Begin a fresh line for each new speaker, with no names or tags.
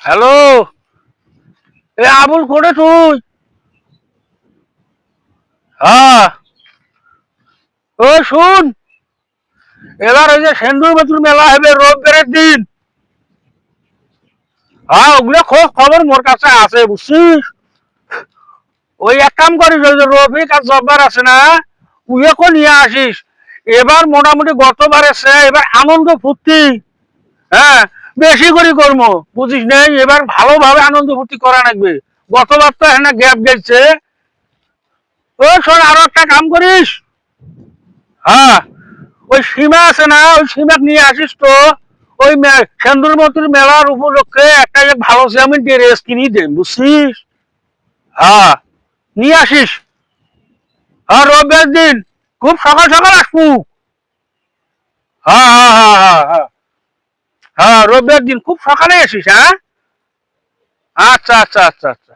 Hello, এ আবুল করে তুই? হ্যাঁ, ও শুন, এবার ওই যে সেন্দুর মতুর মেলা হবে রোববারের দিন। হ্যাঁ, ওগুলো খোঁজ খবর মোর কাছে আছে বুঝছিস। ওই এক কাম করিস, ওই যে রফিক আর জব্বার আছে না, উইয়াকে নিয়ে আসিস। এবার মোটামুটি গতবারে সে এবার আনন্দ ফুর্তি, হ্যাঁ, বেশি করে করবো বুঝিস নাই, এবার ভালোভাবে আনন্দ ফুর্তি করা লাগবে। গতবার তো হ্যাঁ গ্যাপ গেছে। ও শোন, আরো একটা কাম করিস। হ্যাঁ, ওই সীমা আছে না, ওই সীমা নিয়ে আসিস তো। ওই সেন্দুর মতুর মেলার উপলক্ষে একটা যে ভালো সে আমি ড্রেস কিনি দেন বুঝছিস। হ্যাঁ, নিয়ে আসিস। হ্যাঁ, রবিবার দিন খুব সকাল সকাল আসবো। হ্যাঁ হ্যাঁ হ্যাঁ হ্যাঁ হ্যাঁ। হ্যাঁ, রবিবার দিন খুব সকালে আসিস। হ্যাঁ, আচ্ছা আচ্ছা আচ্ছা আচ্ছা।